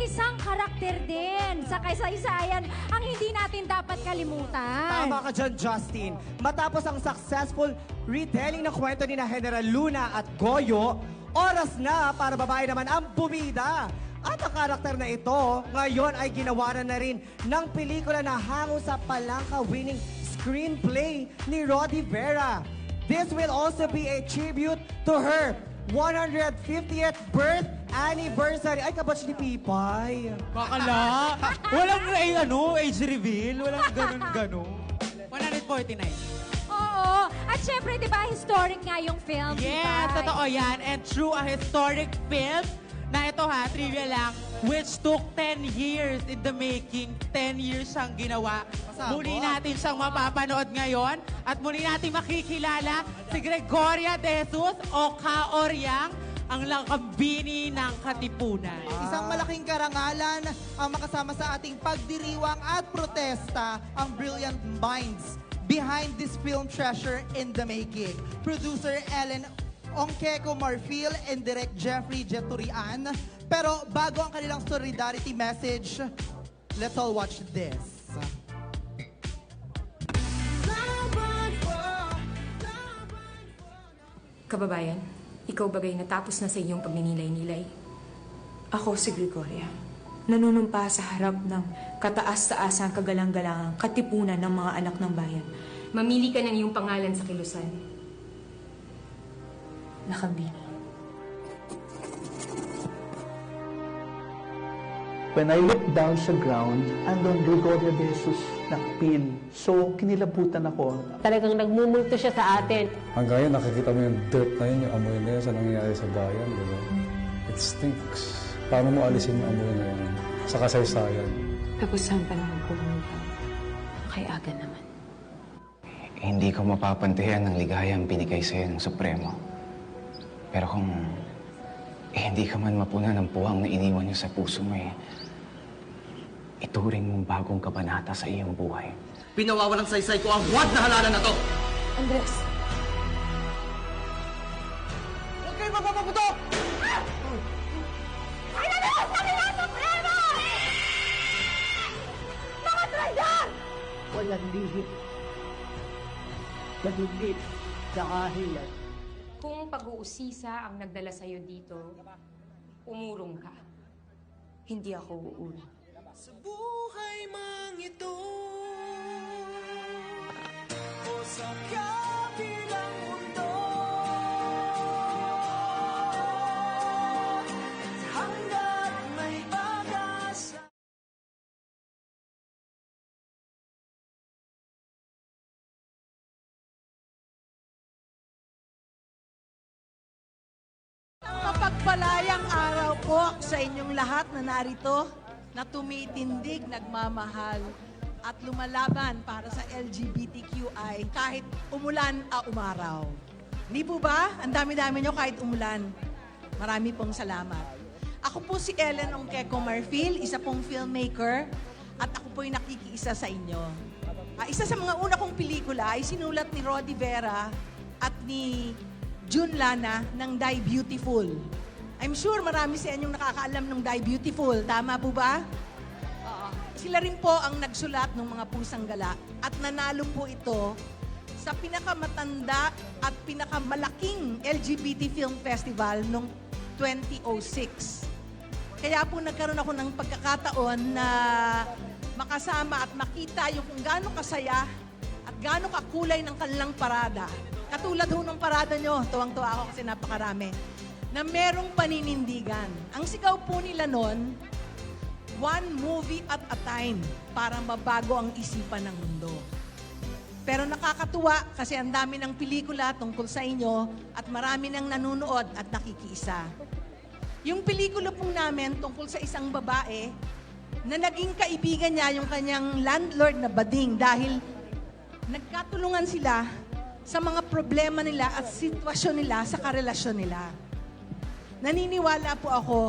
isang karakter din sa kasaysayan ang hindi natin dapat kalimutan. Tama ka dyan, Justin. Matapos ang successful retelling ng kwento ni na General Luna at Goyo, oras na para babae naman ang bumida. At ang karakter na ito, ngayon ay ginawa na rin ng pelikula na hango sa palangka-winning screenplay ni Rodi Vera. This will also be a tribute to her 150th birth anniversary. Ay, kabatch ni Pipay. Bakala. Walang age reveal. Walang ganun-ganun. 149. Oo. At syempre, di ba, historic nga yung film. Yeah, Pipay? totoo yan. And through a historic film, na ito ha, trivia lang, which took 10 years in the making. 10 years siyang ginawa. Muli natin siyang mapapanood ngayon at muli natin makikilala si Gregoria de Jesus o Kaoryang, ang langkambini ng Katipunan. Isang malaking karangalan ang makasama sa ating pagdiriwang at protesta ang brilliant minds behind this film treasure in the making. Producer Ellen Ongkeko Marfil and Direct Jeffrey Jeturian. Pero bago ang kanilang solidarity message, let's all watch this. Kababayan, ikaw bagay natapos na sa iyong pagninilay-nilay. Ako si Gregoria, nanunumpa sa harap ng kataas-taasang kagalang-galangang katipunan ng mga anak ng bayan. Mamili ka ng iyong pangalan sa kilusan. Nakambini. When I looked down sa ground, andon Gregoria de Jesus nakpil. So, kinilabutan ako. Talagang nagmumulto siya sa atin. Hanggang ngayon, nakikita mo yung dirt na yun, yung amoy na yun sa nangyayari sa bayan, di ba? It stinks. Paano mo alisin yung amoy na yun sa kasaysayan? Tapos ang panahon ko hanggang kay Aga naman. Hindi ko mapapantayan ng ligayang binigay sa'yo ng Supremo. Pero kung hindi ka man mapuna ng puwang na iniwan niyo sa puso mo ituring mong bagong kabanata sa iyong buhay. Pinawawalang saysay ko ang huwad na halalan na to! Andres! Huwag kayo magpapaputok! Walang lihit. Nagugit sa kahilan. Kung pag-uusisa ang nagdala sa'yo dito, umurong ka. Hindi ako uurong. Sa buhay mang ito o sa kabilang mundo, hanggat may pag-asa. Mapagpalayang araw po sa inyong lahat na narito na tumitindig, nagmamahal at lumalaban para sa LGBTQI kahit umulan o umaraw. Hindi po ba? Ang dami-dami nyo kahit umulan. Marami pong salamat. Ako po si Ellen Ongkeko Marfil, isa pong filmmaker at ako po'y nakikiisa sa inyo. Isa sa mga una kong pelikula ay sinulat ni Rodi Vera at ni June Lana ng Die Beautiful. I'm sure marami sa inyong nakakaalam ng Die Beautiful. Tama po ba? Sila rin po ang nagsulat ng mga Pusang Gala at nanalo po ito sa pinakamatanda at pinakamalaking LGBT Film Festival noong 2006. Kaya po nagkaroon ako ng pagkakataon na makasama at makita yung kung gaano kasaya at gaano kakulay ng kanilang parada. Katulad ho ng parada nyo, tuwang-tuwa ako kasi napakarami, na merong paninindigan. Ang sigaw po nila nun, one movie at a time para mabago ang isipan ng mundo. Pero nakakatuwa kasi ang dami ng pelikula tungkol sa inyo at marami nang nanunood at nakikiisa. Yung pelikula pong namin tungkol sa isang babae na naging kaibigan niya yung kanyang landlord na bading dahil nagkatulungan sila sa mga problema nila at sitwasyon nila sa karelasyon nila. Naniniwala po ako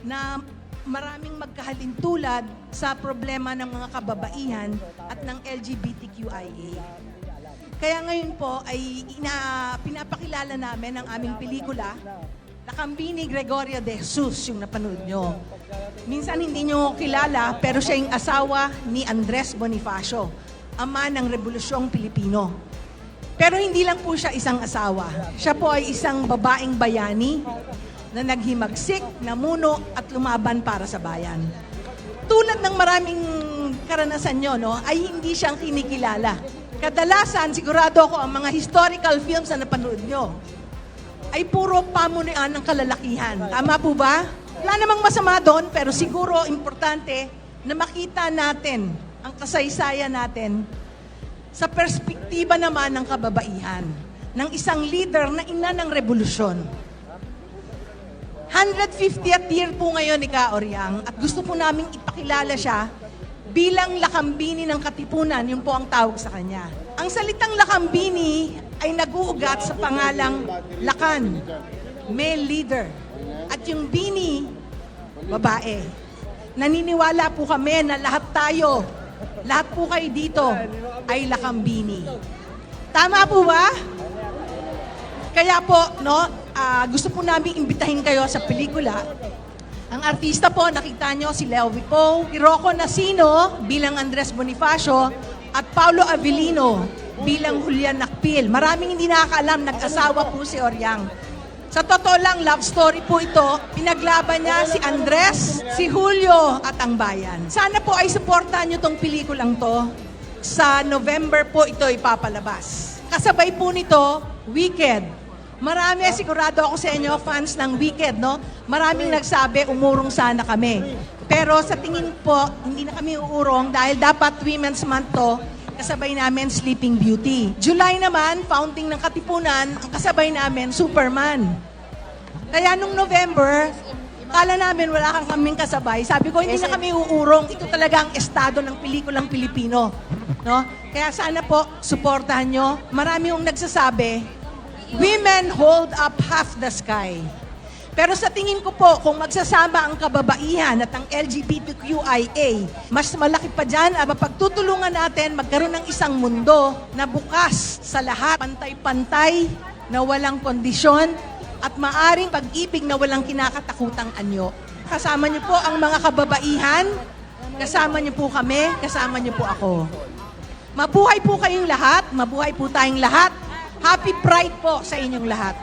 na maraming magkahalintulad sa problema ng mga kababaihan at ng LGBTQIA. Kaya ngayon po ay pinapakilala namin ang aming pelikula, Nakambini Gregoria de Jesus, yung napanood nyo. Minsan hindi nyo kilala, pero siya yung asawa ni Andres Bonifacio, ama ng Rebolusyong Pilipino. Pero hindi lang po siya isang asawa. Siya po ay isang babaeng bayani na naghimagsik, namuno at lumaban para sa bayan. Tulad ng maraming karanasan nyo, no, ay hindi siyang kinikilala. Kadalasan, sigurado ako, ang mga historical films na napanood nyo ay puro pamunuan ng kalalakihan. Tama po ba? Wala namang masama doon, pero siguro importante na makita natin ang kasaysayan natin sa perspektiba naman ng kababaihan ng isang leader na ina ng revolusyon. 150th year po ngayon ni Ka Oriang at gusto po naming ipakilala siya bilang lakambini ng Katipunan, yun po ang tawag sa kanya. Ang salitang lakambini ay nag-uugat sa pangalang Lakan, male leader. At yung bini, babae. Naniniwala po kami na lahat tayo, lahat po kayo dito ay lakambini. Tama po ba? Kaya po, no, gusto po namin imbitahin kayo sa pelikula. Ang artista po, nakita nyo si Leo Vipo, si Rocco Nasino bilang Andres Bonifacio, at Paulo Avellino bilang Julian Nakpil. Maraming hindi nakakaalam, nag-asawa po si Oriang. Sa totoo lang, love story po ito. Pinaglaban niya si Andres, si Julio at ang bayan. Sana po ay supportahan niyo tong pelikulang to. Sa November po ito ipapalabas. Kasabay po nito, Wicked. Marami, sigurado ako sa inyo, fans ng Wicked, no? Maraming nagsabi, umurong sana kami. Pero sa tingin po, hindi na kami uurong dahil dapat Women's Month to. Kasabay namin Sleeping Beauty. July naman, founding ng Katipunan, ang kasabay namin Superman. Kaya nung November, kala namin wala kang kaming kasabay. Sabi ko, hindi na kami uurong. Ito talaga ang estado ng pelikulang Pilipino. No? Kaya sana po, suportahan nyo. Marami yung nagsasabi, women hold up half the sky. Pero sa tingin ko po, kung magsasama ang kababaihan at ang LGBTQIA, mas malaki pa dyan ang mapagtutulungan natin magkaroon ng isang mundo na bukas sa lahat, pantay-pantay, na walang kondisyon, at maaring pag-ibig na walang kinakatakutang anyo. Kasama niyo po ang mga kababaihan, kasama niyo po kami, kasama niyo po ako. Mabuhay po kayong lahat, mabuhay po tayong lahat. Happy Pride po sa inyong lahat.